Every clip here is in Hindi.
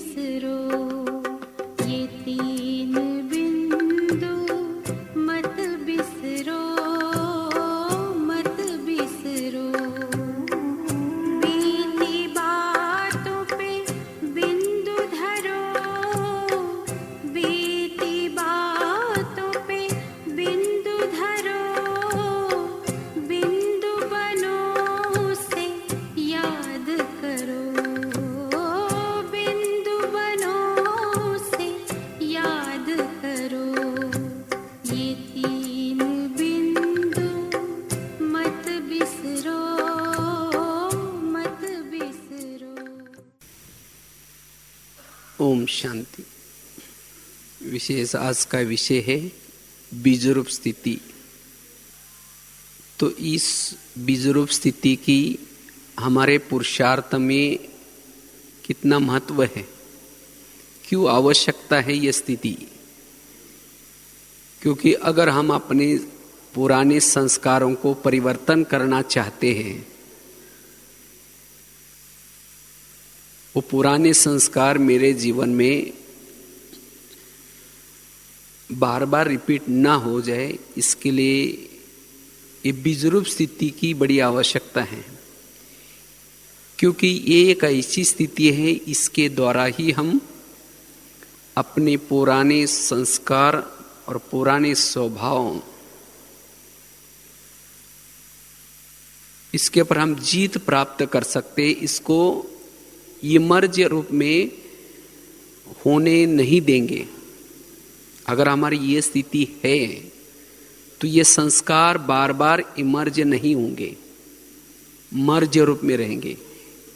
बिसरो, ये तीन बिंदु मत बिसरो, मत बिसरो। बीती बातों पे बिंदु धरो, बीती बातों पे बिंदु धरो, बिंदु बनो से याद करो, बिंदु बनो से याद करो। ये तीन बिंदु मत बिसरो, मत बिसरो। ओम शांति। विशेष आज का विषय है बीजरूप स्थिति। तो इस बीजरूप स्थिति की हमारे पुरुषार्थ में कितना महत्व है, क्यों आवश्यकता है ये स्थिति? क्योंकि अगर हम अपने पुराने संस्कारों को परिवर्तन करना चाहते हैं, वो पुराने संस्कार मेरे जीवन में बार बार रिपीट ना हो जाए, इसके लिए ये बीजरूप स्थिति की बड़ी आवश्यकता है। क्योंकि ये एक ऐसी स्थिति है, इसके द्वारा ही हम अपने पुराने संस्कार और पुराने स्वभाव, इसके पर हम जीत प्राप्त कर सकते। इसको इमर्ज रूप में होने नहीं देंगे। अगर हमारी ये स्थिति है तो ये संस्कार बार बार इमर्ज नहीं होंगे, मर्ज रूप में रहेंगे।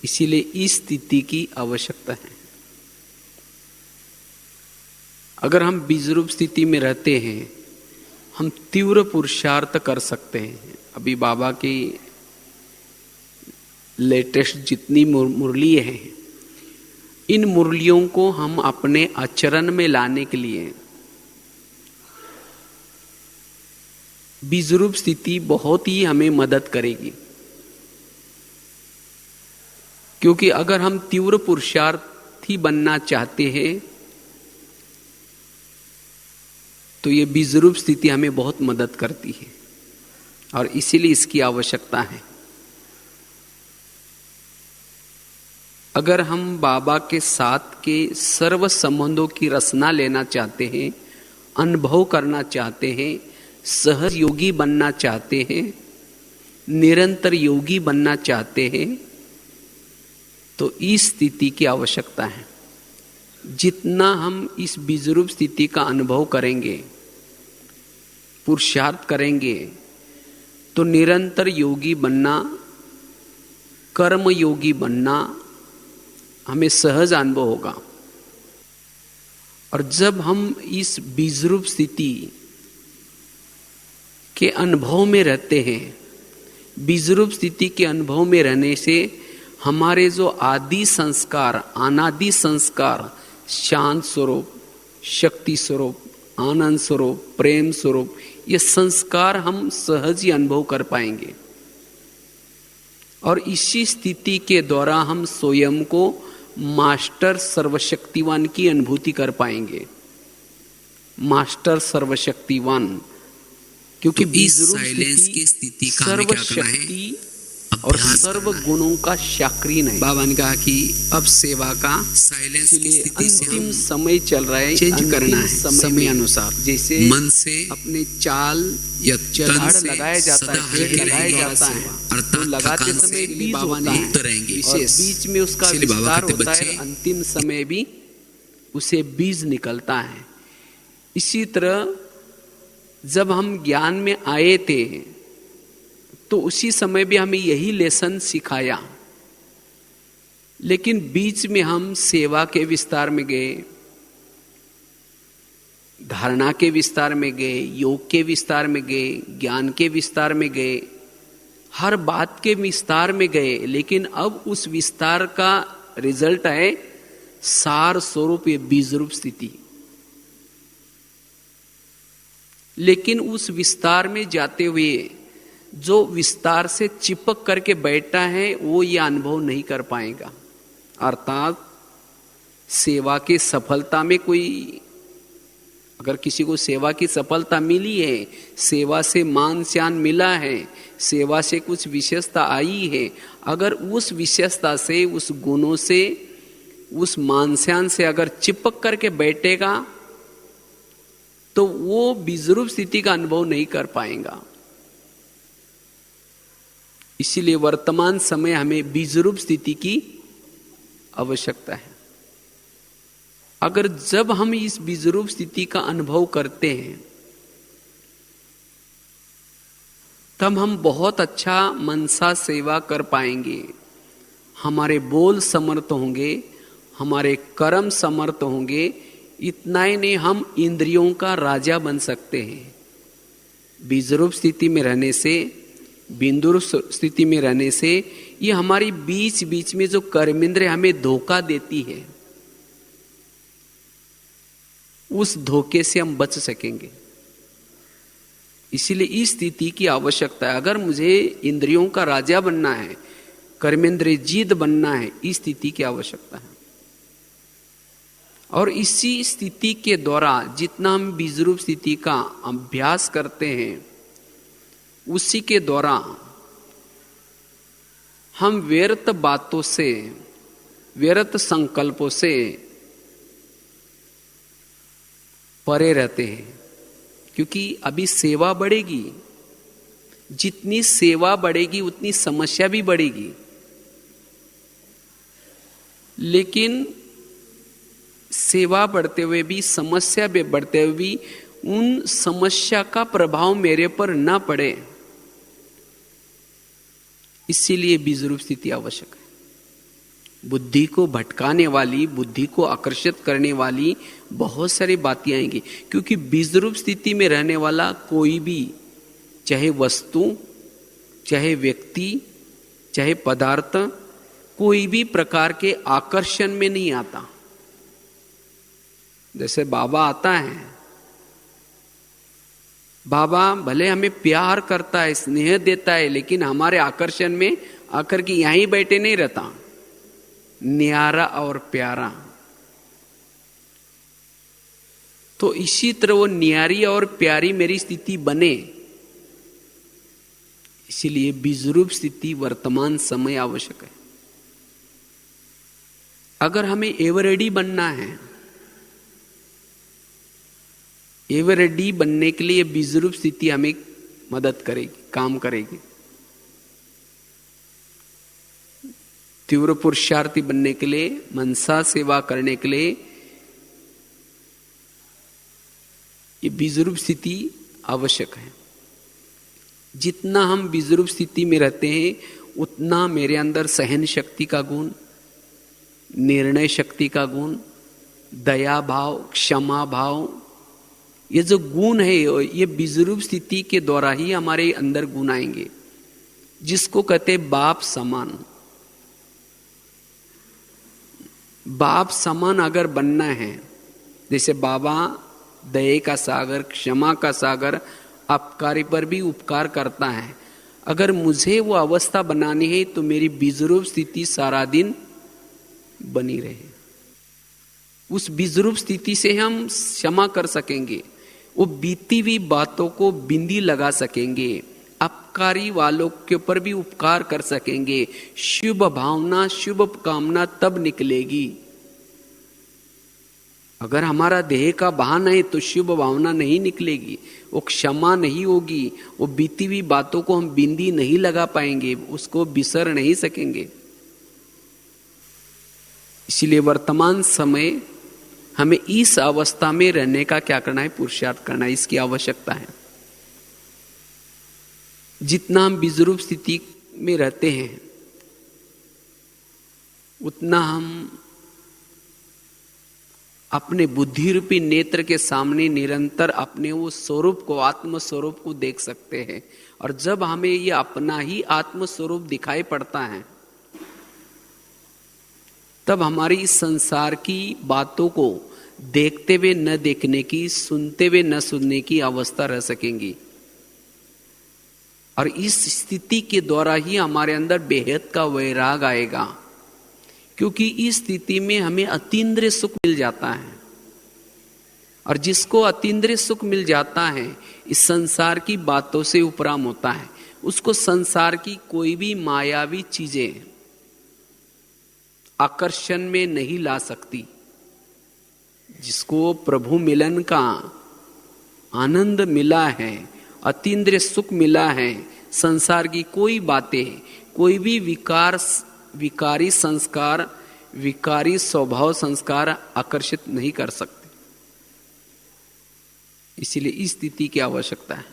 इसीलिए इस स्थिति की आवश्यकता है। अगर हम बीजरूप स्थिति में रहते हैं, हम तीव्र पुरुषार्थ कर सकते हैं। अभी बाबा की लेटेस्ट जितनी मुरली है, इन मुरलियों को हम अपने आचरण में लाने के लिए बीजरूप स्थिति बहुत ही हमें मदद करेगी। क्योंकि अगर हम तीव्र पुरुषार्थी बनना चाहते हैं तो ये बीजरूप स्थिति हमें बहुत मदद करती है, और इसीलिए इसकी आवश्यकता है। अगर हम बाबा के साथ के सर्व संबंधों की रचना लेना चाहते हैं, अनुभव करना चाहते हैं, सहज योगी बनना चाहते हैं, निरंतर योगी बनना चाहते हैं, तो इस स्थिति की आवश्यकता है। जितना हम इस बीजरूप स्थिति का अनुभव करेंगे, पुरुषार्थ करेंगे, तो निरंतर योगी बनना, कर्म योगी बनना हमें सहज अनुभव होगा। और जब हम इस बीजरूप स्थिति के अनुभव में रहते हैं, बीजरूप स्थिति के अनुभव में रहने से हमारे जो आदि संस्कार, अनादि संस्कार, शांत स्वरूप, शक्ति स्वरूप, आनंद स्वरूप, प्रेम स्वरूप, ये संस्कार हम सहज ही अनुभव कर पाएंगे। और इसी स्थिति के द्वारा हम स्वयं को मास्टर सर्वशक्तिवान की अनुभूति कर पाएंगे। मास्टर सर्वशक्तिवान, क्योंकि बीजरूप स्थिति सर्वशक्ति और सर्व गुणों का शाक्रीन है। बाबा ने कहा कि अब सेवा का साइलेंस की स्थिति से अंतिम समय चल रहा है, चेंज करना है समय अनुसार। जैसे मन से अपने चाल या चढ़ाड़ लगाया जाता है, पेड़ लगाया जाता है, तो लगाते समय बीज होता है और बीच में उसका विस्तार होता है, अंतिम समय भी उसे बीज निकलता है। इसी तरह जब हम ज्ञान में आए थे तो उसी समय भी हमें यही लेसन सिखाया, लेकिन बीच में हम सेवा के विस्तार में गए, धारणा के विस्तार में गए, योग के विस्तार में गए, ज्ञान के विस्तार में गए, हर बात के विस्तार में गए। लेकिन अब उस विस्तार का रिजल्ट है सार स्वरूप ये बीजरूप स्थिति। लेकिन उस विस्तार में जाते हुए जो विस्तार से चिपक करके बैठा है वो ये अनुभव नहीं कर पाएगा। अर्थात सेवा के सफलता में कोई, अगर किसी को सेवा की सफलता मिली है, सेवा से मान सम्मान मिला है, सेवा से कुछ विशेषता आई है, अगर उस विशेषता से, उस गुणों से, उस मान सम्मान से अगर चिपक करके बैठेगा तो वो बीजरूप स्थिति का अनुभव नहीं कर पाएगा। इसीलिए वर्तमान समय हमें बीजरूप स्थिति की आवश्यकता है। अगर जब हम इस बीजरूप स्थिति का अनुभव करते हैं तब हम बहुत अच्छा मनसा सेवा कर पाएंगे। हमारे बोल समर्थ होंगे, हमारे कर्म समर्थ होंगे। इतना ही नहीं, हम इंद्रियों का राजा बन सकते हैं। बीजरूप स्थिति में रहने से, बिंदु स्थिति में रहने से ये हमारी बीच बीच में जो कर्मेंद्र हमें धोखा देती है, उस धोखे से हम बच सकेंगे। इसीलिए इस स्थिति की आवश्यकता है। अगर मुझे इंद्रियों का राजा बनना है, कर्मेंद्र जीत बनना है, इस स्थिति की आवश्यकता है। और इसी स्थिति के द्वारा जितना हम बीजरूप स्थिति का अभ्यास करते हैं, उसी के द्वारा हम व्यर्थ बातों से, व्यर्थ संकल्पों से परे रहते हैं। क्योंकि अभी सेवा बढ़ेगी, जितनी सेवा बढ़ेगी उतनी समस्या भी बढ़ेगी। लेकिन सेवा बढ़ते हुए भी, समस्या भी बढ़ते हुए भी, उन समस्या का प्रभाव मेरे पर न पड़े, इसीलिए बीजरूप स्थिति आवश्यक है। बुद्धि को भटकाने वाली, बुद्धि को आकर्षित करने वाली बहुत सारी बातें आएंगी। क्योंकि बीजरूप स्थिति में रहने वाला कोई भी, चाहे वस्तु, चाहे व्यक्ति, चाहे पदार्थ, कोई भी प्रकार के आकर्षण में नहीं आता। जैसे बाबा आता है, बाबा भले हमें प्यार करता है, स्नेह देता है, लेकिन हमारे आकर्षण में आकर के यहीं बैठे नहीं रहता। न्यारा और प्यारा, तो इसी तरह वो न्यारी और प्यारी मेरी स्थिति बने, इसीलिए बीजरूप स्थिति वर्तमान समय आवश्यक है। अगर हमें एवरेडी बनना है, एवरेडी बनने के लिए बीजरूप स्थिति हमें मदद करेगी, काम करेगी। तीव्र पुरुषार्थी बनने के लिए, मनसा सेवा करने के लिए ये बीजरूप स्थिति आवश्यक है। जितना हम बीजरूप स्थिति में रहते हैं उतना मेरे अंदर सहन शक्ति का गुण, निर्णय शक्ति का गुण, दया भाव, क्षमा भाव, ये जो गुण है ये बीजरूप स्थिति के द्वारा ही हमारे अंदर गुण आएंगे, जिसको कहते बाप समान। बाप समान अगर बनना है, जैसे बाबा दया का सागर, क्षमा का सागर, अपकारी पर भी उपकार करता है, अगर मुझे वो अवस्था बनानी है तो मेरी बीजरूप स्थिति सारा दिन बनी रहे। उस बीजरूप स्थिति से हम क्षमा कर सकेंगे, वो बीती हुई बातों को बिंदी लगा सकेंगे, अपकारी वालों के ऊपर भी उपकार कर सकेंगे। शुभ भावना, शुभ कामना तब निकलेगी। अगर हमारा देह का बहाना है तो शुभ भावना नहीं निकलेगी, वो क्षमा नहीं होगी, वो बीती हुई बातों को हम बिंदी नहीं लगा पाएंगे, उसको बिसर नहीं सकेंगे। इसलिए वर्तमान समय हमें इस अवस्था में रहने का क्या करना है, पुरुषार्थ करना है, इसकी आवश्यकता है। जितना हम बीजरूप स्थिति में रहते हैं उतना हम अपने बुद्धि रूपी नेत्र के सामने निरंतर अपने वो स्वरूप को, आत्म स्वरूप को देख सकते हैं। और जब हमें ये अपना ही आत्म स्वरूप दिखाई पड़ता है तब हमारी इस संसार की बातों को देखते हुए न देखने की, सुनते हुए न सुनने की अवस्था रह सकेंगी। और इस स्थिति के द्वारा ही हमारे अंदर बेहद का वैराग आएगा। क्योंकि इस स्थिति में हमें अतीन्द्रिय सुख मिल जाता है, और जिसको अतीन्द्रिय सुख मिल जाता है इस संसार की बातों से उपराम होता है, उसको संसार की कोई भी मायावी चीजें आकर्षण में नहीं ला सकती। जिसको प्रभु मिलन का आनंद मिला है, अतीन्द्रिय सुख मिला है, संसार की कोई बातें, कोई भी विकारी संस्कार, विकारी स्वभाव संस्कार आकर्षित नहीं कर सकते। इसीलिए इस स्थिति की आवश्यकता है।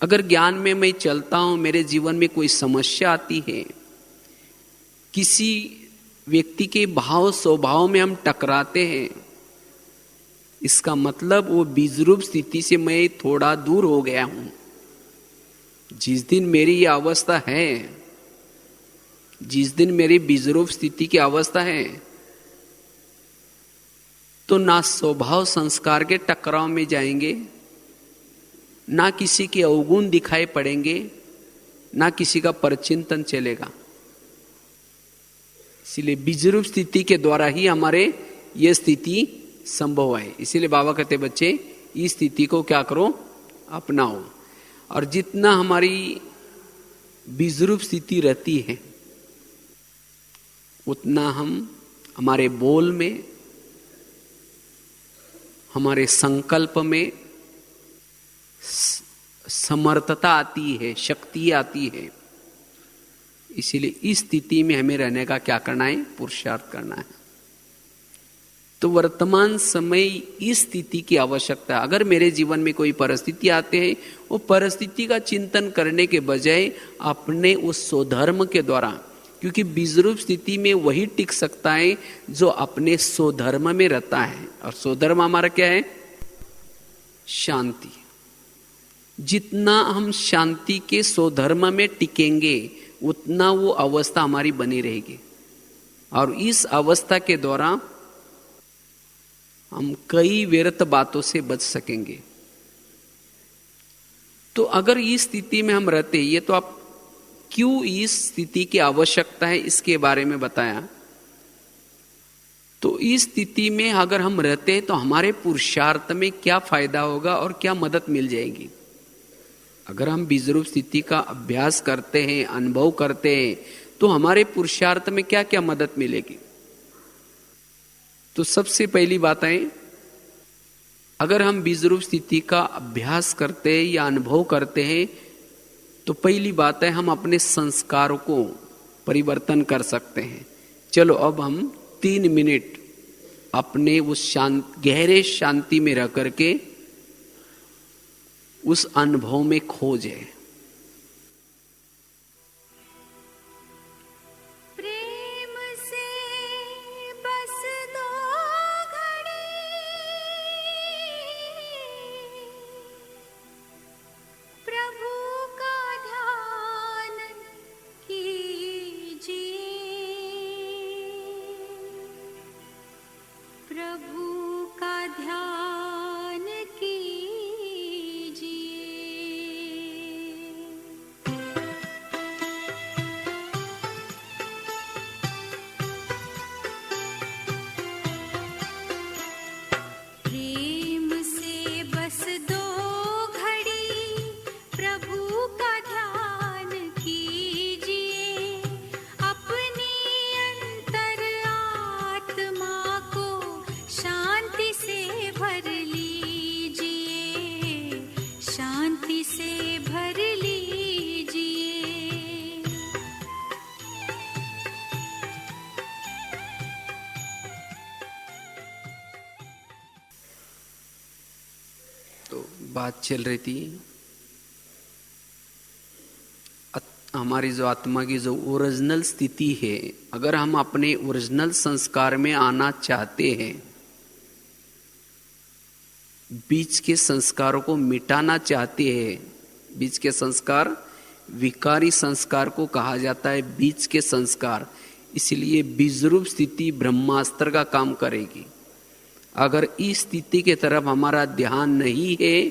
अगर ज्ञान में मैं चलता हूं, मेरे जीवन में कोई समस्या आती है, किसी व्यक्ति के भाव स्वभाव में हम टकराते हैं, इसका मतलब वो बीजरूप स्थिति से मैं थोड़ा दूर हो गया हूं। जिस दिन मेरी ये अवस्था है, जिस दिन मेरी बीजरूप स्थिति की अवस्था है, तो ना स्वभाव संस्कार के टकराव में जाएंगे, ना किसी के अवगुण दिखाई पड़ेंगे, ना किसी का परचिंतन चलेगा। इसीलिए बीजरूप स्थिति के द्वारा ही हमारे ये स्थिति संभव है। इसीलिए बाबा कहते बच्चे इस स्थिति को क्या करो, अपनाओ। और जितना हमारी बीजरूप स्थिति रहती है, उतना हम हमारे बोल में, हमारे संकल्प में समर्थता आती है, शक्ति आती है। इसीलिए इस स्थिति में हमें रहने का क्या करना है, पुरुषार्थ करना है। तो वर्तमान समय इस स्थिति की आवश्यकता है। अगर मेरे जीवन में कोई परिस्थिति आते हैं, वो परिस्थिति का चिंतन करने के बजाय अपने उस स्वधर्म के द्वारा, क्योंकि बीजरूप स्थिति में वही टिक सकता है जो अपने स्वधर्म में रहता है। और स्वधर्म हमारा क्या है, शांति। जितना हम शांति के स्वधर्म में टिकेंगे, उतना वो अवस्था हमारी बनी रहेगी, और इस अवस्था के द्वारा हम कई व्यर्थ बातों से बच सकेंगे। तो अगर इस स्थिति में हम रहते, ये तो आप क्यों इस स्थिति की आवश्यकता है इसके बारे में बताया। तो इस स्थिति में अगर हम रहते हैं तो हमारे पुरुषार्थ में क्या फायदा होगा और क्या मदद मिल जाएगी। अगर हम बीजरूप स्थिति का अभ्यास करते हैं, अनुभव करते हैं, तो हमारे पुरुषार्थ में क्या क्या मदद मिलेगी। तो सबसे पहली बात है, अगर हम बीजरूप स्थिति का अभ्यास करते हैं या अनुभव करते हैं, तो पहली बात है हम अपने संस्कारों को परिवर्तन कर सकते हैं। चलो अब हम 3 मिनट अपने उस गहरे शांति में रह करके उस अनुभव में खो जाए। प्रेम से बस दो घड़ी प्रभु का ध्यान कीजिए, प्रभु का ध्यान कीजिए। प्रेम से बस दो घड़ी प्रभु का ध्यान कीजिए, अपनी अंतर आत्मा को शांति से भर लीजिए, शांति से भर लीजिए। तो बात चल रही थी हमारी जो आत्मा की जो ओरिजिनल स्थिति है, अगर हम अपने ओरिजिनल संस्कार में आना चाहते हैं, बीच के संस्कारों को मिटाना चाहते हैं। बीच के संस्कार, विकारी संस्कार को कहा जाता है बीच के संस्कार। इसलिए बीजरूप स्थिति ब्रह्मास्त्र का काम करेगी। अगर इस स्थिति के तरफ हमारा ध्यान नहीं है,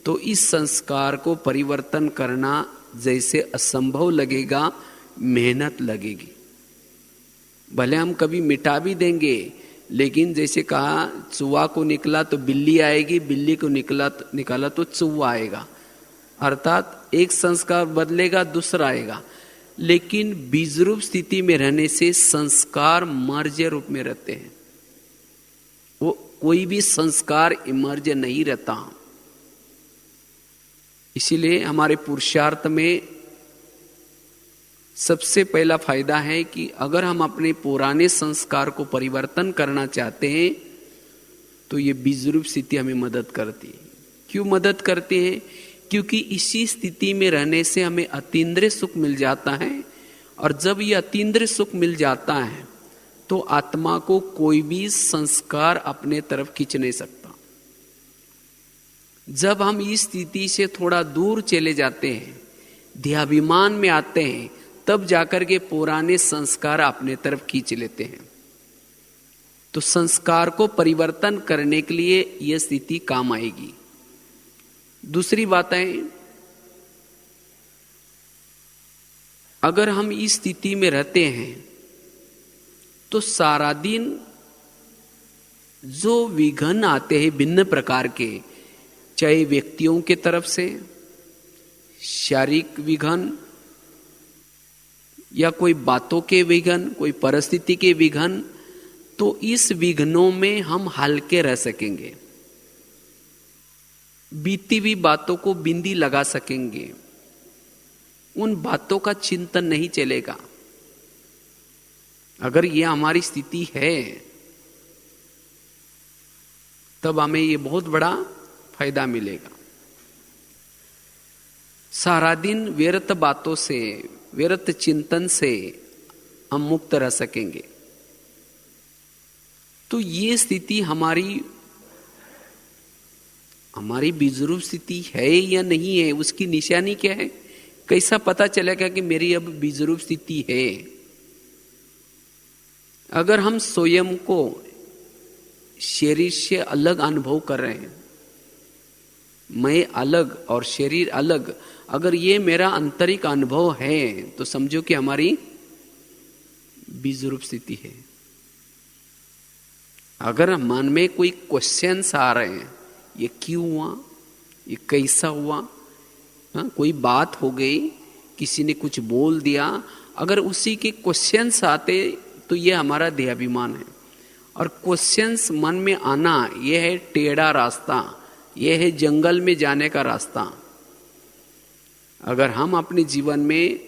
तो इस संस्कार को परिवर्तन करना जैसे असंभव लगेगा, मेहनत लगेगी। भले हम कभी मिटा भी देंगे, लेकिन जैसे कहा चूहा को निकला तो बिल्ली आएगी, बिल्ली को निकाला तो चूहा आएगा। अर्थात एक संस्कार बदलेगा, दूसरा आएगा। लेकिन बीज रूप स्थिति में रहने से संस्कार मर्ज रूप में रहते हैं। वो कोई भी संस्कार इमर्ज नहीं रहता। इसीलिए हमारे पुरुषार्थ में सबसे पहला फायदा है कि अगर हम अपने पुराने संस्कार को परिवर्तन करना चाहते हैं तो ये बीज रूप स्थिति हमें मदद करती है। क्यों मदद करती है? क्योंकि इसी स्थिति में रहने से हमें अतीन्द्रिय सुख मिल जाता है, और जब ये अतीन्द्रिय सुख मिल जाता है तो आत्मा को कोई भी संस्कार अपने तरफ खींच नहीं सकता। जब हम इस स्थिति से थोड़ा दूर चले जाते हैं, देहाभिमान में आते हैं, तब जाकर के पुराने संस्कार अपने तरफ खींच लेते हैं। तो संस्कार को परिवर्तन करने के लिए यह स्थिति काम आएगी। दूसरी बात है, अगर हम इस स्थिति में रहते हैं तो सारा दिन जो विघ्न आते हैं भिन्न प्रकार के, चाहे व्यक्तियों के तरफ से शारीरिक विघ्न या कोई बातों के विघ्न, कोई परिस्थिति के विघ्न, तो इस विघ्नों में हम हल्के रह सकेंगे, बीती हुई बातों को बिंदी लगा सकेंगे, उन बातों का चिंतन नहीं चलेगा। अगर यह हमारी स्थिति है तब हमें यह बहुत बड़ा फायदा मिलेगा। सारा दिन व्यर्थ बातों से, व्यर्थ चिंतन से हम मुक्त रह सकेंगे। तो ये स्थिति हमारी बीजरूप स्थिति है या नहीं है, उसकी निशानी क्या है? कैसा पता चलेगा कि मेरी अब बीजरूप स्थिति है? अगर हम स्वयं को शरीर से अलग अनुभव कर रहे हैं, मैं अलग और शरीर अलग, अगर ये मेरा आंतरिक अनुभव है तो समझो कि हमारी बीजरूप स्थिति है। अगर मन में कोई क्वेश्चंस आ रहे हैं, ये क्यों हुआ, ये कैसा हुआ, कोई बात हो गई, किसी ने कुछ बोल दिया, अगर उसी के क्वेश्चंस आते तो ये हमारा देहाभिमान है। और क्वेश्चंस मन में आना ये है टेढ़ा रास्ता, ये है जंगल में जाने का रास्ता। अगर हम अपने जीवन में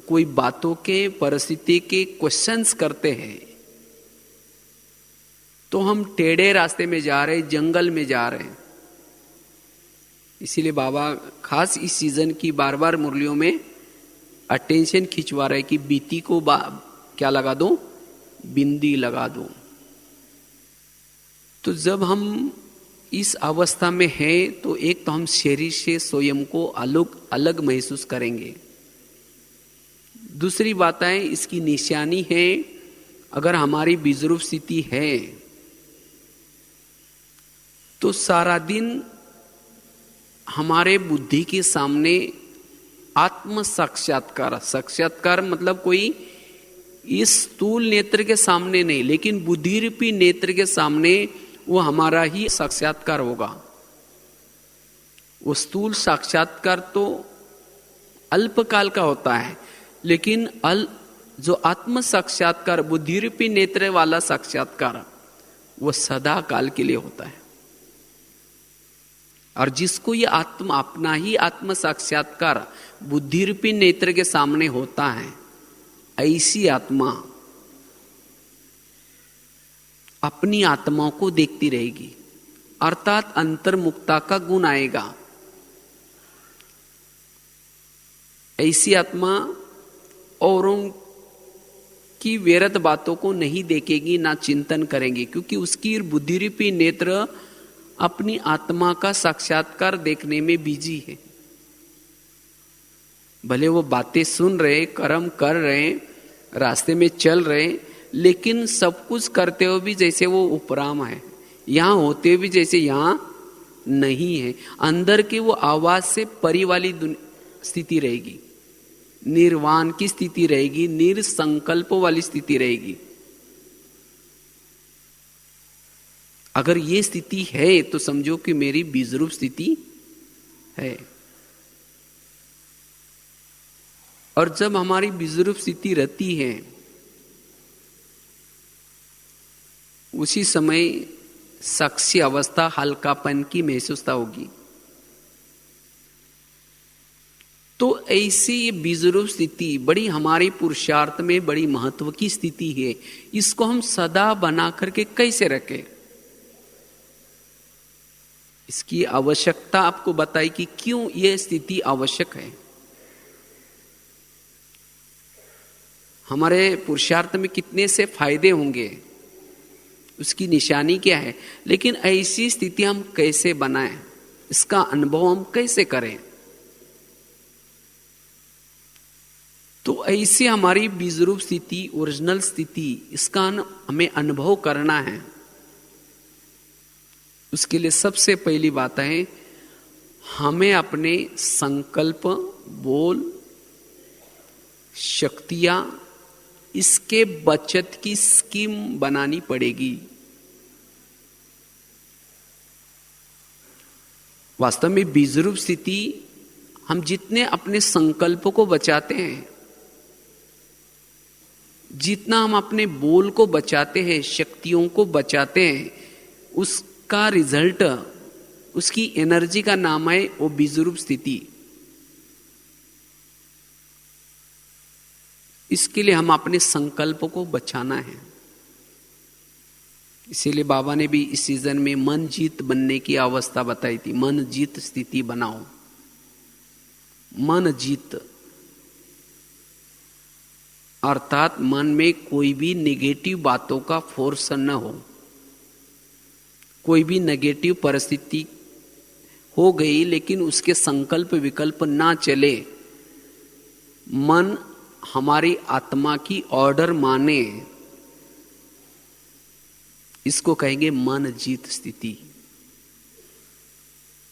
कोई बातों के, परिस्थिति के क्वेश्चंस करते हैं तो हम टेढ़े रास्ते में जा रहे, जंगल में जा रहे हैं। इसीलिए बाबा खास इस सीजन की बार बार मुरलियों में अटेंशन खिंचवा रहे कि बीती को क्या लगा दो, बिंदी लगा दो। तो जब हम इस अवस्था में हैं तो एक तो हम शरीर से स्वयं को अलग अलग महसूस करेंगे। दूसरी बात है, इसकी निशानी है, अगर हमारी बीजरूप स्थिति है तो सारा दिन हमारे बुद्धि के सामने आत्म साक्षात्कार, साक्षात्कार मतलब कोई इस स्थूल नेत्र के सामने नहीं, लेकिन बुद्धि रूपी नेत्र के सामने वो हमारा ही साक्षात्कार होगा। वो स्थूल साक्षात्कार तो अल्पकाल का होता है, लेकिन जो आत्म साक्षात्कार, बुद्धि रूपी नेत्र वाला साक्षात्कार, वो सदा काल के लिए होता है। और जिसको ये अपना ही आत्म साक्षात्कार बुद्धि रूपी नेत्र के सामने होता है, ऐसी आत्मा अपनी आत्माओं को देखती रहेगी, अर्थात अंतर्मुखता का गुण आएगा। ऐसी आत्मा औरों की व्यर्थ बातों को नहीं देखेगी, ना चिंतन करेंगी, क्योंकि उसकी बुद्धि रूपी नेत्र अपनी आत्मा का साक्षात्कार देखने में बिजी है। भले वो बातें सुन रहे, कर्म कर रहे, रास्ते में चल रहे, लेकिन सब कुछ करते हुए भी जैसे वो उपराम है, यहां होते हुए भी जैसे यहां नहीं है। अंदर की वो आवाज से परी वाली स्थिति रहेगी। निर्वाण की स्थिति रहेगी, निरसंकल्प वाली स्थिति रहेगी। अगर ये स्थिति है तो समझो कि मेरी बीजरूप स्थिति है। और जब हमारी बीजरूप स्थिति रहती है उसी समय साक्षी अवस्था हल्कापन की महसूसता होगी। तो ऐसी ये बीजरूप स्थिति बड़ी हमारे पुरुषार्थ में बड़ी महत्व की स्थिति है। इसको हम सदा बना करके कैसे रखें, इसकी आवश्यकता आपको बताई कि क्यों यह स्थिति आवश्यक है। हमारे पुरुषार्थ में कितने से फायदे होंगे, उसकी निशानी क्या है, लेकिन ऐसी स्थिति हम कैसे बनाएं, इसका अनुभव हम कैसे करें। तो ऐसी हमारी बीजरूप स्थिति, ओरिजिनल स्थिति, इसका हमें अनुभव करना है। उसके लिए सबसे पहली बात है हमें अपने संकल्प, बोल, शक्तियां, इसके बचत की स्कीम बनानी पड़ेगी। वास्तव में बीजरूप स्थिति हम जितने अपने संकल्प को बचाते हैं, जितना हम अपने बोल को बचाते हैं, शक्तियों को बचाते हैं, उसका रिजल्ट, उसकी एनर्जी का नाम है वो बीजरूप स्थिति। इसके लिए हम अपने संकल्प को बचाना है। इसीलिए बाबा ने भी इस सीजन में मन जीत बनने की अवस्था बताई थी। मन जीत स्थिति बनाओ। मन जीत अर्थात मन में कोई भी नेगेटिव बातों का फोर्स न हो। कोई भी नेगेटिव परिस्थिति हो गई लेकिन उसके संकल्प विकल्प ना चले। मन हमारी आत्मा की ऑर्डर माने, इसको कहेंगे मन जीत स्थिति।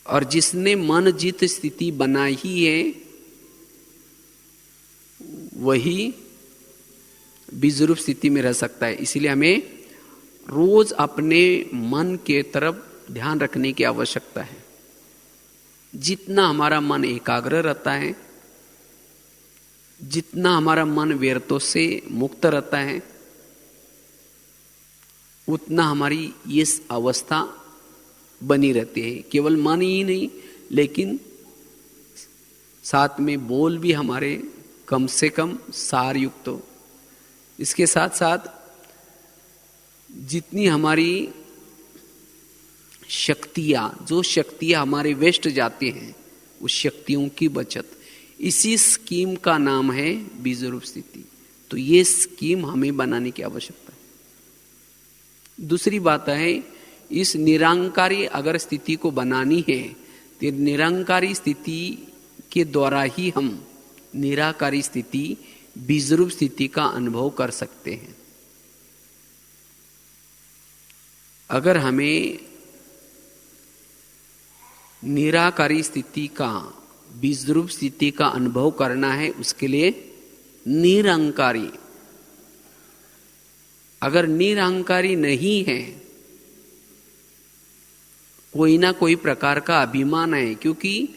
और जिसने मन जीत स्थिति बनाई है वही बीजरूप स्थिति में रह सकता है। इसीलिए हमें रोज अपने मन के तरफ ध्यान रखने की आवश्यकता है। जितना हमारा मन एकाग्र रहता है, जितना हमारा मन व्यर्थों से मुक्त रहता है, उतना हमारी ये अवस्था बनी रहती है। केवल मन ही नहीं लेकिन साथ में बोल भी हमारे कम से कम सार युक्त हो। इसके साथ साथ जितनी हमारी शक्तियां, जो शक्तियां हमारे वेस्ट जाती हैं, उस शक्तियों की बचत, इसी स्कीम का नाम है बीजरूप स्थिति। तो ये स्कीम हमें बनाने की आवश्यकता है। दूसरी बात है, इस निरंकारी अगर स्थिति को बनानी है तो निरंकारी स्थिति के द्वारा ही हम निराकारी स्थिति, बीजरूप स्थिति का अनुभव कर सकते हैं। अगर हमें निराकारी स्थिति का, बीजरूप स्थिति का अनुभव करना है, उसके लिए निरंकारी, अगर निरंकारी नहीं है, कोई ना कोई प्रकार का अभिमान है, क्योंकि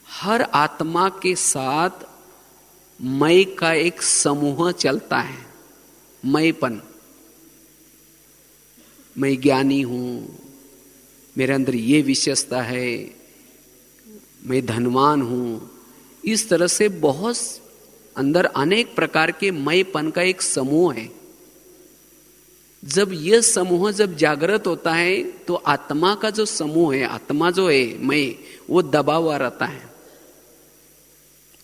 हर आत्मा के साथ मैं का एक समूह चलता है। मैंपन, मैं ज्ञानी हूं, मेरे अंदर ये विशेषता है, मैं धनवान हूं, इस तरह से बहुत अंदर अनेक प्रकार के मैंपन का एक समूह है। जब यह समूह जब जागृत होता है तो आत्मा का जो समूह है, आत्मा जो है मैं, वो दबा हुआ रहता है,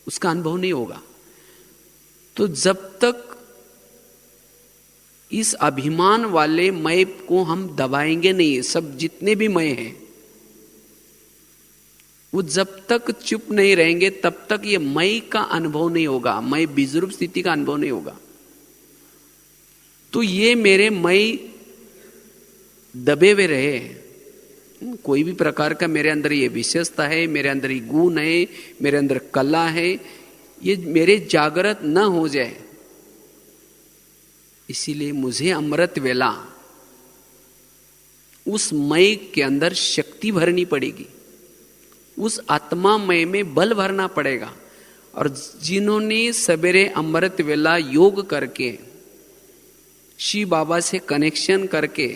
उसका अनुभव नहीं होगा। तो जब तक इस अभिमान वाले मैं को हम दबाएंगे नहीं, सब जितने भी मैं हैं वो जब तक चुप नहीं रहेंगे तब तक ये मैं का अनुभव नहीं होगा, मैं बीजरूप स्थिति का अनुभव नहीं होगा। तो ये मेरे मैं दबे हुए रहे, कोई भी प्रकार का मेरे अंदर ये विशेषता है, मेरे अंदर ये गुण है, मेरे अंदर कला है, ये मेरे जागृत न हो जाए, इसीलिए मुझे अमृत वेला उस मय के अंदर शक्ति भरनी पड़ेगी, उस आत्मा मय में बल भरना पड़ेगा। और जिन्होंने सवेरे अमृत वेला योग करके शिव बाबा से कनेक्शन करके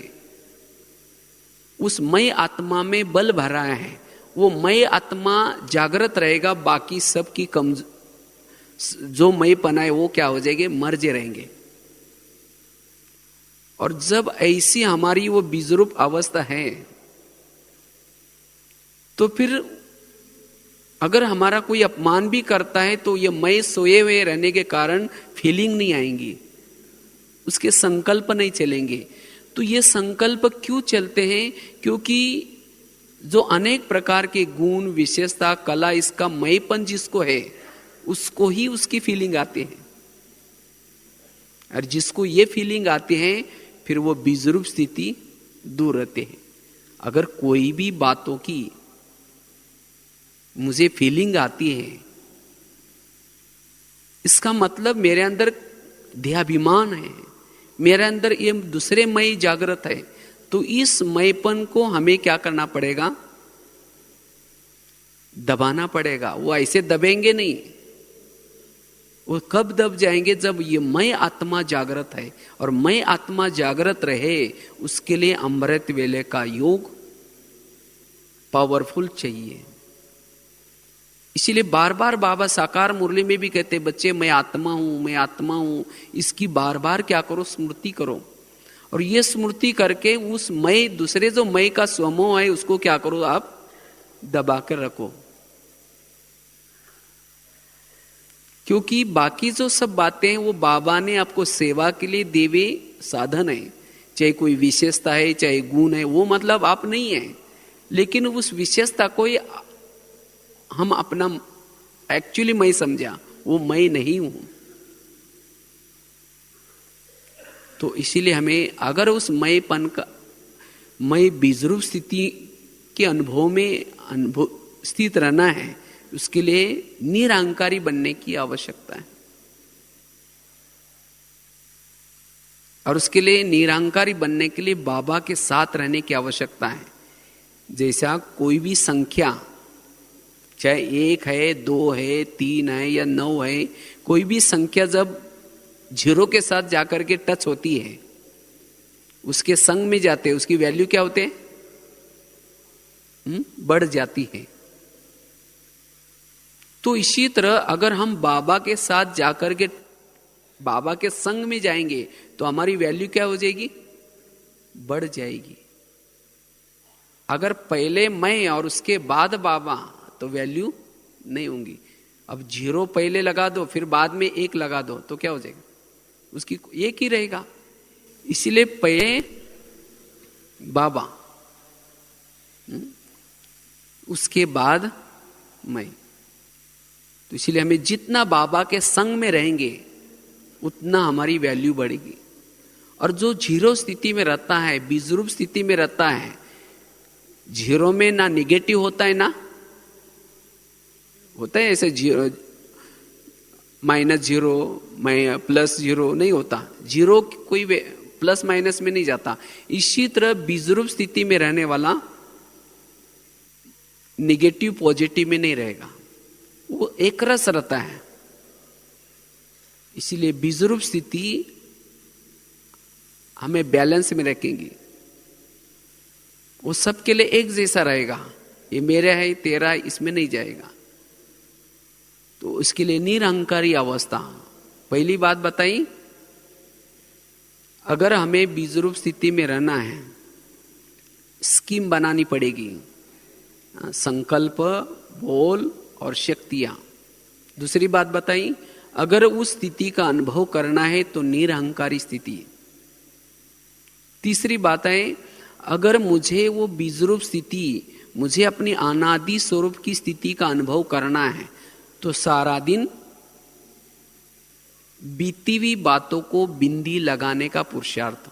उस मय आत्मा में बल भरा है, वो मय आत्मा जागृत रहेगा, बाकी सब की जो मयपना है वो क्या हो जाएंगे, मर्जे रहेंगे। और जब ऐसी हमारी वो बीजरूप अवस्था है, तो फिर अगर हमारा कोई अपमान भी करता है तो ये मैं सोए हुए रहने के कारण फीलिंग नहीं आएंगी, उसके संकल्प नहीं चलेंगे। तो ये संकल्प क्यों चलते हैं? क्योंकि जो अनेक प्रकार के गुण, विशेषता, कला, इसका मयपन जिसको है उसको ही उसकी फीलिंग आती है। और जिसको ये फीलिंग आती है फिर वो बीजरूप स्थिति दूर रहते हैं। अगर कोई भी बातों की मुझे फीलिंग आती है, इसका मतलब मेरे अंदर देहाभिमान है, मेरे अंदर ये दूसरे मय जागृत है। तो इस मयपन को हमें क्या करना पड़ेगा, दबाना पड़ेगा। वो ऐसे दबेंगे नहीं, वो कब दब जाएंगे, जब ये मय आत्मा जागृत है। और मय आत्मा जागृत रहे उसके लिए अमृत वेले का योग पावरफुल चाहिए। इसीलिए बार बार बाबा साकार मुरली में भी कहते, बच्चे मैं आत्मा हूं, मैं आत्मा हूं। इसकी बार बार क्या करो, स्मृति करो। और ये स्मृति करके उस मय, दूसरे जो मय का स्वमोह है उसको क्या करो, आप दबा कर रखो। क्योंकि बाकी जो सब बातें वो बाबा ने आपको सेवा के लिए देवे साधन है, चाहे कोई विशेषता है, चाहे गुण है, वो मतलब आप नहीं है। लेकिन उस विशेषता को हम अपना एक्चुअली मैं समझा, वो मैं नहीं हूं। तो इसीलिए हमें अगर उस मयपन का, मय बीजरूप स्थिति के अनुभव में स्थित रहना है, उसके लिए निरहंकारी बनने की आवश्यकता है। और उसके लिए निरहंकारी बनने के लिए बाबा के साथ रहने की आवश्यकता है। जैसा कोई भी संख्या, चाहे 1 है, 2 है, 3 है या 9 है, कोई भी संख्या जब 0 के साथ जाकर के टच होती है, उसके संग में जाते हैं, उसकी वैल्यू क्या होते हैं, बढ़ जाती है। तो इसी तरह अगर हम बाबा के साथ जाकर के बाबा के संग में जाएंगे तो हमारी वैल्यू क्या हो जाएगी, बढ़ जाएगी। अगर पहले मैं और उसके बाद बाबा तो वैल्यू नहीं होंगी। अब 0 पहले लगा दो, फिर बाद में 1 लगा दो, तो क्या हो जाएगा, उसकी 1 ही रहेगा। इसीलिए पहले बाबा, उसके बाद मैं। तो इसीलिए हमें जितना बाबा के संग में रहेंगे उतना हमारी वैल्यू बढ़ेगी। और जो 0 स्थिति में रहता है, बीजरूप स्थिति में रहता है, 0 में ना निगेटिव होता है ना होता है, ऐसे -0 +0 नहीं होता। 0 कोई प्लस माइनस में नहीं जाता। इसी तरह बीजरूप स्थिति में रहने वाला निगेटिव पॉजिटिव में नहीं रहेगा, वो एक रस रहता है। इसीलिए बीजरूप स्थिति हमें बैलेंस में रखेंगी। वो सबके लिए एक जैसा रहेगा, ये मेरा है, तेरा है, इसमें नहीं जाएगा। तो इसके लिए निरहंकारी अवस्था। पहली बात बताई, अगर हमें बीजरूप स्थिति में रहना है, स्कीम बनानी पड़ेगी, संकल्प, बोल और शक्तियां। दूसरी बात बताई, अगर उस स्थिति का अनुभव करना है तो निरहंकारी स्थिति। तीसरी बात है, अगर मुझे वो बीजरूप स्थिति, मुझे अपनी अनादि स्वरूप की स्थिति का अनुभव करना है तो सारा दिन बीती हुई बातों को बिंदी लगाने का पुरुषार्थ।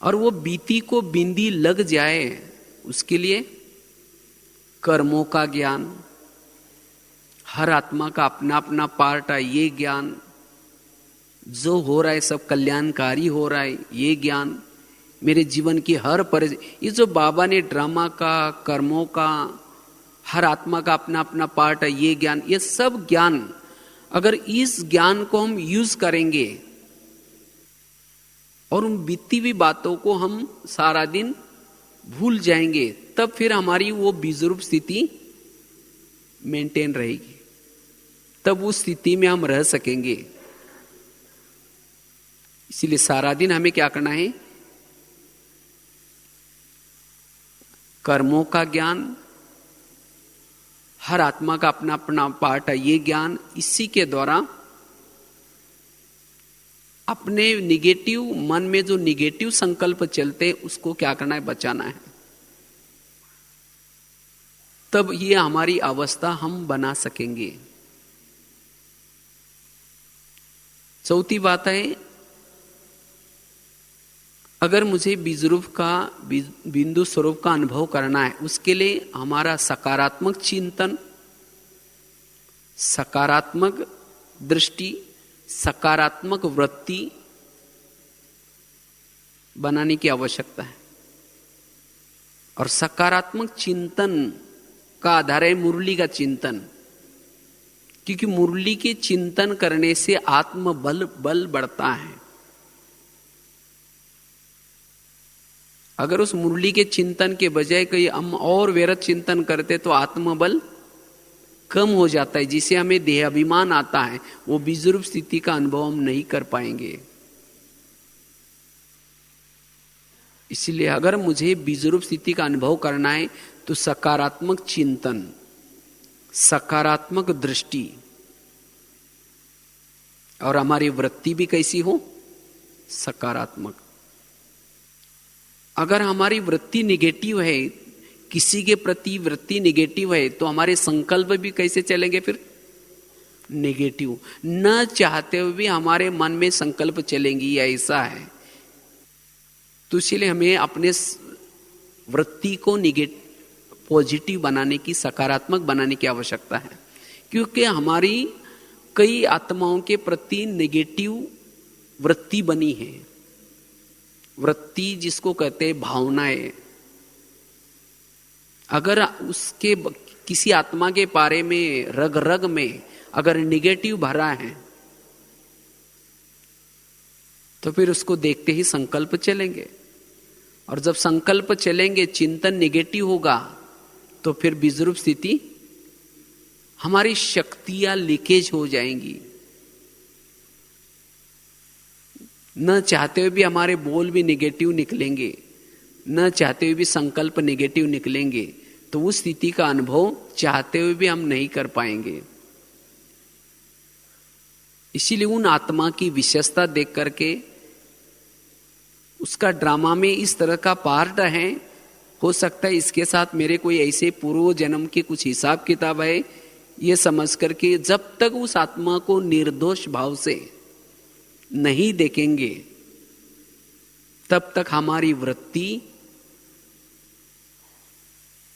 और वो बीती को बिंदी लग जाए उसके लिए कर्मों का ज्ञान, हर आत्मा का अपना अपना पार्ट है, ये ज्ञान जो हो रहा है सब कल्याणकारी हो रहा है, ये ज्ञान मेरे जीवन की हर ये जो बाबा ने ड्रामा का, कर्मों का, हर आत्मा का अपना अपना पार्ट है, ये ज्ञान, ये सब ज्ञान अगर इस ज्ञान को हम यूज करेंगे और उन बीती हुई बातों को हम सारा दिन भूल जाएंगे, तब फिर हमारी वो बीजरूप स्थिति मेंटेन रहेगी, तब उस स्थिति में हम रह सकेंगे। इसीलिए सारा दिन हमें क्या करना है? कर्मों का ज्ञान, हर आत्मा का अपना अपना पार्ट है, ये ज्ञान, इसी के द्वारा अपने निगेटिव मन में जो निगेटिव संकल्प चलते उसको क्या करना है? बचाना है। तब ये हमारी अवस्था हम बना सकेंगे। चौथी बात है, अगर मुझे बीजरूप का, बिंदु स्वरूप का अनुभव करना है, उसके लिए हमारा सकारात्मक चिंतन, सकारात्मक दृष्टि, सकारात्मक वृत्ति बनाने की आवश्यकता है। और सकारात्मक चिंतन का आधार है मुरली का चिंतन, क्योंकि मुरली के चिंतन करने से आत्मबल बढ़ता है। अगर उस मुरली के चिंतन के बजाय कोई हम और व्यर्थ चिंतन करते तो आत्मबल कम हो जाता है, जिसे हमें देह अभिमान आता है, वो बीजरूप स्थिति का अनुभव हम नहीं कर पाएंगे। इसलिए अगर मुझे बीजरूप स्थिति का अनुभव करना है तो सकारात्मक चिंतन, सकारात्मक दृष्टि, और हमारी वृत्ति भी कैसी हो? सकारात्मक। अगर हमारी वृत्ति निगेटिव है, किसी के प्रति वृत्ति निगेटिव है, तो हमारे संकल्प भी कैसे चलेंगे? फिर निगेटिव, न चाहते हुए भी हमारे मन में संकल्प चलेंगी, या ऐसा है। तो इसलिए हमें अपने वृत्ति को पॉजिटिव बनाने की, सकारात्मक बनाने की आवश्यकता है, क्योंकि हमारी कई आत्माओं के प्रति नेगेटिव वृत्ति बनी है। वृत्ति जिसको कहते हैं भावनाएं, अगर उसके किसी आत्मा के बारे में रग रग में अगर निगेटिव भरा है तो फिर उसको देखते ही संकल्प चलेंगे, और जब संकल्प चलेंगे, चिंतन निगेटिव होगा, तो फिर बीजरूप स्थिति, हमारी शक्तियां लीकेज हो जाएंगी। न चाहते हुए भी हमारे बोल भी निगेटिव निकलेंगे, न चाहते हुए भी संकल्प निगेटिव निकलेंगे, तो उस स्थिति का अनुभव चाहते हुए भी हम नहीं कर पाएंगे। इसीलिए उन आत्मा की विशेषता देख करके उसका ड्रामा में इस तरह का पार्ट है, हो सकता है इसके साथ मेरे कोई ऐसे पूर्व जन्म के कुछ हिसाब किताब है, ये समझ करके जब तक उस आत्मा को निर्दोष भाव से नहीं देखेंगे तब तक हमारी वृत्ति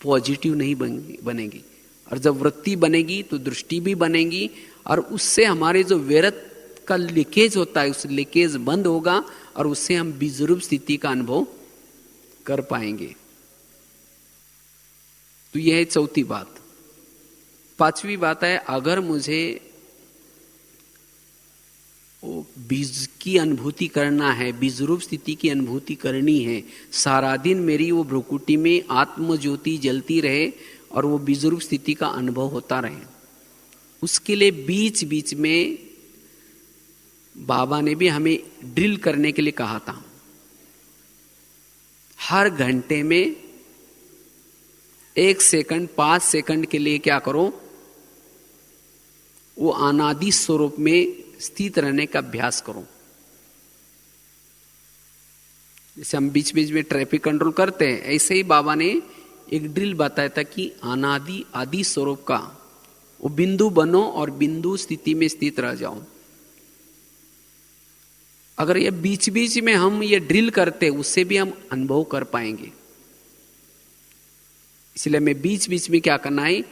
पॉजिटिव नहीं बनेगी। और जब वृत्ति बनेगी तो दृष्टि भी बनेगी, और उससे हमारे जो व्यर्थ का लीकेज होता है, उस लीकेज बंद होगा, और उससे हम बीजरूप स्थिति का अनुभव कर पाएंगे। तो यह है चौथी बात। पांचवी बात है, अगर मुझे बीज की अनुभूति करना है, बीजरूप स्थिति की अनुभूति करनी है, सारा दिन मेरी वो भ्रुकुटी में आत्म ज्योति जलती रहे और वो बीजरूप स्थिति का अनुभव होता रहे, उसके लिए बीच बीच में बाबा ने भी हमें ड्रिल करने के लिए कहा था। हर घंटे में 1 सेकंड 5 सेकंड के लिए क्या करो, वो अनादि स्वरूप में स्थित रहने का अभ्यास करो। जैसे हम बीच बीच में ट्रैफिक कंट्रोल करते हैं, ऐसे ही बाबा ने एक ड्रिल बताया था कि अनादि आदि स्वरूप का वो बिंदु बनो और बिंदु स्थिति में स्थित रह जाओ। अगर ये बीच बीच में हम ये ड्रिल करते, उससे भी हम अनुभव कर पाएंगे। इसलिए हमें बीच बीच में क्या करना है,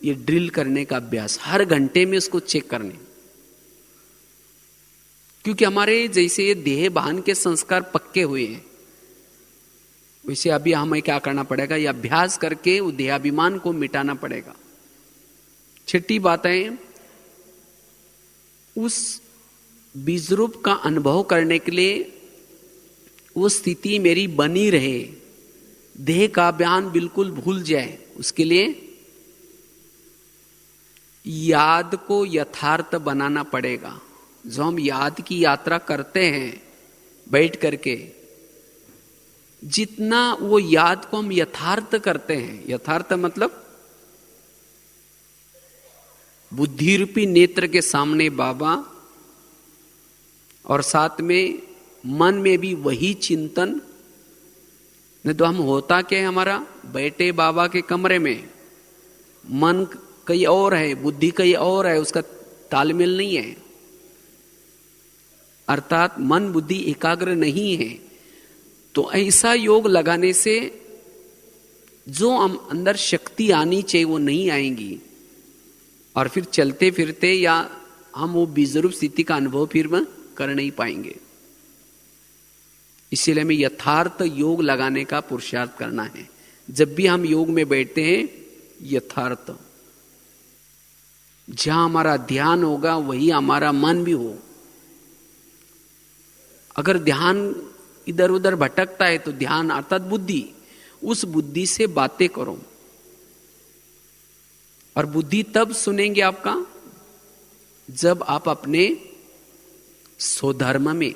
ये ड्रिल करने का अभ्यास, हर घंटे में उसको चेक करने। क्योंकि हमारे जैसे देह भान के संस्कार पक्के हुए हैं, वैसे अभी हमें क्या करना पड़ेगा, ये अभ्यास करके वो देहाभिमान को मिटाना पड़ेगा। छठी बात है, उस बीज रूप का अनुभव करने के लिए वो स्थिति मेरी बनी रहे, देह का बयान बिल्कुल भूल जाए, उसके लिए याद को यथार्थ बनाना पड़ेगा। जो हम याद की यात्रा करते हैं बैठ करके, जितना वो याद को हम यथार्थ करते हैं, यथार्थ मतलब बुद्धि रूपी नेत्र के सामने बाबा, और साथ में मन में भी वही चिंतन। नहीं तो हम होता क्या है, हमारा बैठे बाबा के कमरे में मन कहीं और है, बुद्धि कहीं और है, उसका तालमेल नहीं है, अर्थात मन बुद्धि एकाग्र नहीं है। तो ऐसा योग लगाने से जो हम अंदर शक्ति आनी चाहिए वो नहीं आएंगी, और फिर चलते फिरते या हम वो बीजरूप स्थिति का अनुभव फिर कर नहीं पाएंगे। इसीलिए हमें यथार्थ योग लगाने का पुरुषार्थ करना है। जब भी हम योग में बैठते हैं, यथार्थ, जहां हमारा ध्यान होगा वही हमारा मन भी हो। अगर ध्यान इधर उधर भटकता है तो ध्यान अर्थात बुद्धि, उस बुद्धि से बातें करो। और बुद्धि तब सुनेंगे आपका जब आप अपने स्वधर्म में,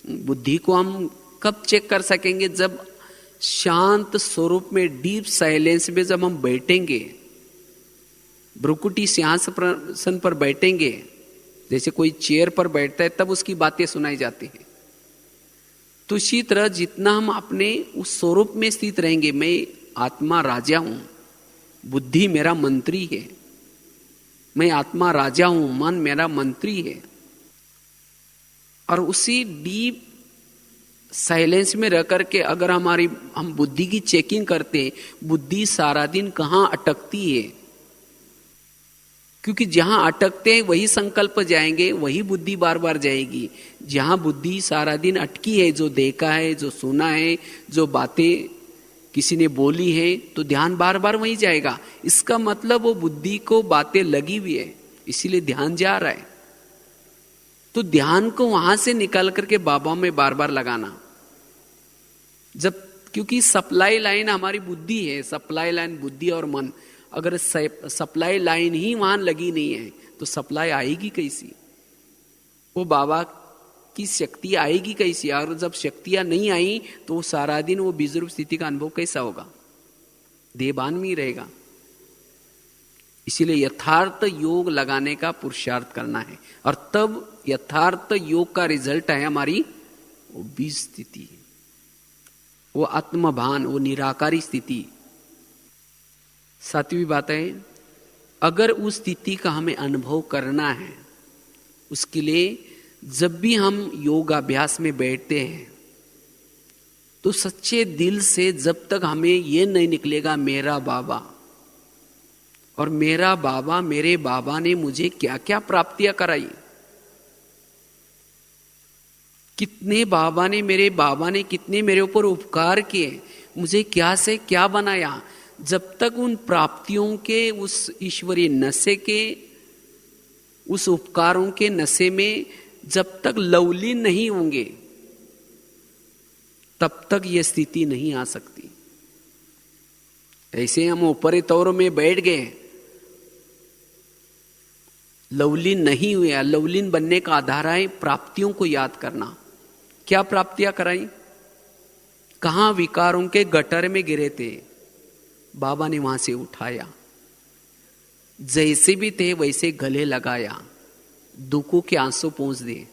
बुद्धि को हम कब चेक कर सकेंगे, जब शांत स्वरूप में डीप साइलेंस में जब हम बैठेंगे, भ्रुकुटी सिंहासन पर बैठेंगे, जैसे कोई चेयर पर बैठता है तब उसकी बातें सुनाई जाती हैं। तो इसी तरह जितना हम अपने उस स्वरूप में स्थित रहेंगे, मैं आत्मा राजा हूं, बुद्धि मेरा मंत्री है, मैं आत्मा राजा हूं, मन मेरा मंत्री है, और उसी डीप साइलेंस में रह करके अगर हम बुद्धि की चेकिंग करते हैं, बुद्धि सारा दिन कहां अटकती है, क्योंकि जहां अटकते हैं वही संकल्प जाएंगे, वही बुद्धि बार बार जाएगी। जहां बुद्धि सारा दिन अटकी है, जो देखा है, जो सुना है, जो बातें किसी ने बोली है, तो ध्यान बार बार वहीं जाएगा। इसका मतलब वो बुद्धि को बातें लगी हुई है, इसीलिए ध्यान जा रहा है। तो ध्यान को वहां से निकाल करके बाबा में बार बार लगाना। जब, क्योंकि सप्लाई लाइन हमारी बुद्धि है, सप्लाई लाइन बुद्धि और मन, अगर सप्लाई लाइन ही वहां लगी नहीं है तो सप्लाई आएगी कैसी, वो बाबा की शक्ति आएगी कैसी। और जब शक्तियां नहीं आई तो सारा दिन वो बीजरूप स्थिति का अनुभव कैसा होगा, देहभान में ही रहेगा। इसीलिए यथार्थ योग लगाने का पुरुषार्थ करना है, और तब यथार्थ योग का रिजल्ट है हमारी वो बीज स्थिति, वो आत्मभान, वो निराकारी स्थिति। सातवीं बात है, अगर उस स्थिति का हमें अनुभव करना है, उसके लिए जब भी हम योगाभ्यास में बैठते हैं तो सच्चे दिल से, जब तक हमें ये नहीं निकलेगा मेरा बाबा, और मेरा बाबा, मेरे बाबा ने मुझे क्या क्या प्राप्तियां कराई, कितने बाबा ने, मेरे बाबा ने कितने मेरे ऊपर उपकार किए, मुझे क्या से क्या बनाया, जब तक उन प्राप्तियों के, उस ईश्वरीय नशे के, उस उपकारों के नशे में जब तक लवलीन नहीं होंगे, तब तक यह स्थिति नहीं आ सकती। ऐसे हम ऊपरी तौरों में बैठ गए, लवलीन नहीं हुए। लवलीन बनने का आधार है प्राप्तियों को याद करना। क्या प्राप्तियां कराई, कहां विकारों के गटर में गिरे थे, बाबा ने वहां से उठाया, जैसे भी थे वैसे गले लगाया, दुखों के आंसू पहुंच दिए,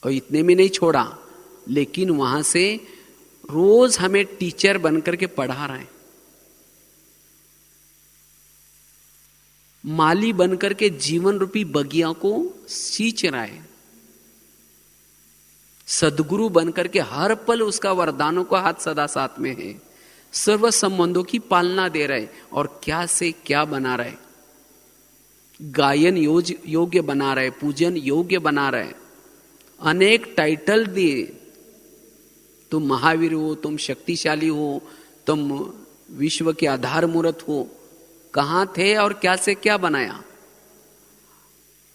और इतने में नहीं छोड़ा, लेकिन वहां से रोज हमें टीचर बनकर के पढ़ा रहे हैं, माली बनकर के जीवन रूपी बगिया को सींच रहा है, सदगुरु बनकर के हर पल उसका वरदानों का हाथ सदा साथ में है, सर्व संबंधों की पालना दे रहे और क्या से क्या बना रहे, गायन योग्य बना रहे, पूजन योग्य बना रहे, अनेक टाइटल दिए। तुम महावीर हो, तुम शक्तिशाली हो, तुम विश्व के आधार मूर्त हो। कहां थे और क्या से क्या बनाया?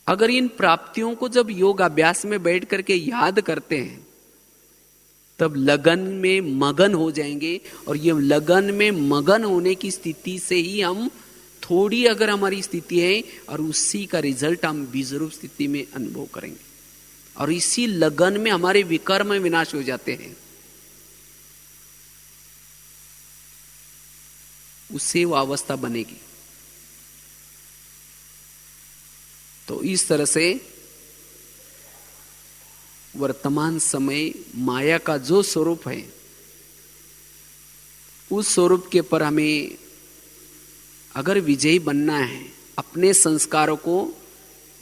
अगर इन प्राप्तियों को जब योग अभ्यास में बैठ करके याद करते हैं तब लगन में मगन हो जाएंगे। और ये लगन में मगन होने की स्थिति से ही हम थोड़ी अगर हमारी स्थिति है और उसी का रिजल्ट हम बीजरूप स्थिति में अनुभव करेंगे। और इसी लगन में हमारे विकर्म विनाश हो जाते हैं। उससे वो अवस्था बनेगी। तो इस तरह से वर्तमान समय माया का जो स्वरूप है उस स्वरूप के पर हमें अगर विजयी बनना है, अपने संस्कारों को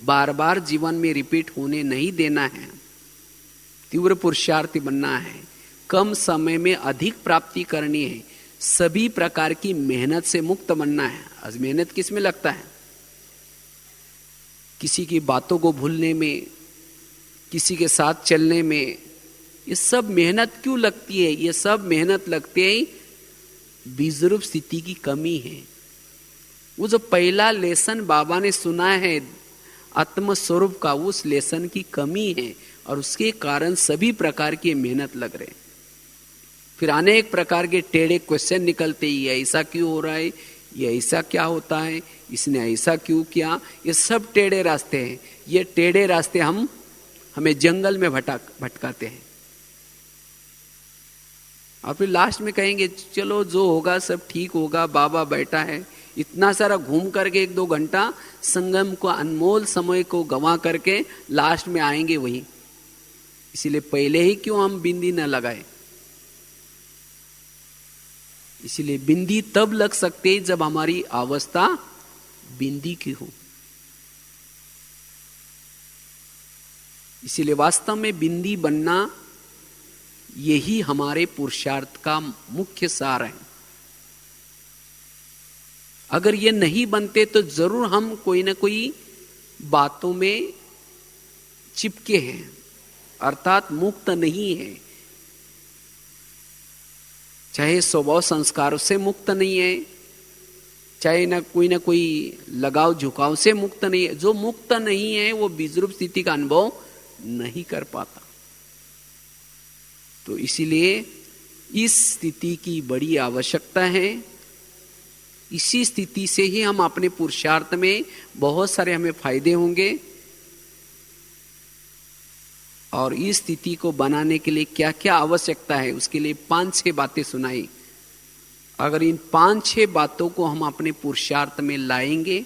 बार बार जीवन में रिपीट होने नहीं देना है, तीव्र पुरुषार्थी बनना है, कम समय में अधिक प्राप्ति करनी है, सभी प्रकार की मेहनत से मुक्त बनना है। आज मेहनत किस में लगता है? किसी की बातों को भूलने में, किसी के साथ चलने में। ये सब मेहनत क्यों लगती है? ये सब मेहनत लगती है बीजरूप स्थिति की कमी है। वो जो पहला लेसन बाबा ने सुना है आत्म स्वरूप का, उस लेसन की कमी है और उसके कारण सभी प्रकार की मेहनत लग रहे। फिर अनेक प्रकार के टेढ़े क्वेश्चन निकलते ही, ऐसा क्यों हो रहा है, ये ऐसा क्या होता है, इसने ऐसा क्यों किया। ये सब टेढ़े रास्ते हैं। ये टेढ़े रास्ते हमें जंगल में भटकाते हैं। और फिर लास्ट में कहेंगे चलो जो होगा सब ठीक होगा, बाबा बैठा है। इतना सारा घूम करके 1-2 घंटा संगम को, अनमोल समय को गंवा करके लास्ट में आएंगे वही। इसीलिए पहले ही क्यों हम बिंदी न लगाए। इसीलिए बिंदी तब लग सकती है जब हमारी अवस्था बिंदी की हो। इसीलिए वास्तव में बिंदी बनना यही हमारे पुरुषार्थ का मुख्य सार है। अगर ये नहीं बनते तो जरूर हम कोई ना कोई बातों में चिपके हैं, अर्थात मुक्त नहीं है। चाहे स्वभाव संस्कारों से मुक्त नहीं है, चाहे ना कोई लगाव झुकाव से मुक्त नहीं है। जो मुक्त नहीं है वो बीजरूप स्थिति का अनुभव नहीं कर पाता। तो इसीलिए इस स्थिति की बड़ी आवश्यकता है। इसी स्थिति से ही हम अपने पुरुषार्थ में बहुत सारे हमें फायदे होंगे। और इस स्थिति को बनाने के लिए क्या क्या आवश्यकता है उसके लिए 5-6 बातें सुनाई। अगर इन 5-6 बातों को हम अपने पुरुषार्थ में लाएंगे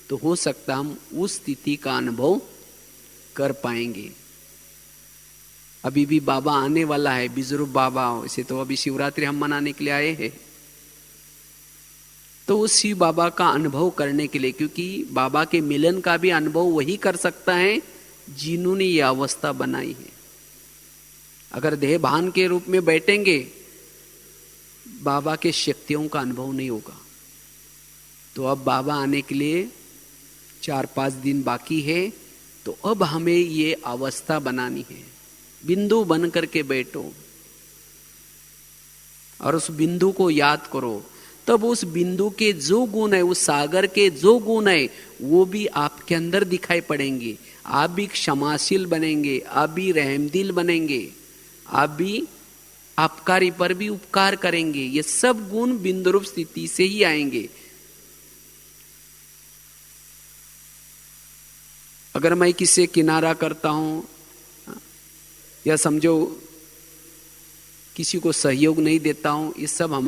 तो हो सकता हम उस स्थिति का अनुभव कर पाएंगे। अभी भी बाबा आने वाला है, बीजरूप बाबा। इसे तो अभी शिवरात्रि हम मनाने के लिए आए हैं। तो उस शिव बाबा का अनुभव करने के लिए, क्योंकि बाबा के मिलन का भी अनुभव वही कर सकता है जिन्होंने ये अवस्था बनाई है। अगर देह भान के रूप में बैठेंगे बाबा के शक्तियों का अनुभव नहीं होगा। तो अब बाबा आने के लिए 4-5 दिन बाकी है। तो अब हमें ये अवस्था बनानी है। बिंदु बन करके बैठो और उस बिंदु को याद करो। तब उस बिंदु के जो गुण है, उस सागर के जो गुण है, वो भी आपके अंदर दिखाई पड़ेंगे। आप भी क्षमाशील बनेंगे, आप भी रहमदिल बनेंगे, आप भी आपकारी पर भी उपकार करेंगे। ये सब गुण बिंदुरूप स्थिति से ही आएंगे। अगर मैं किसी किनारा करता हूं या समझो किसी को सहयोग नहीं देता हूं, ये सब हमारा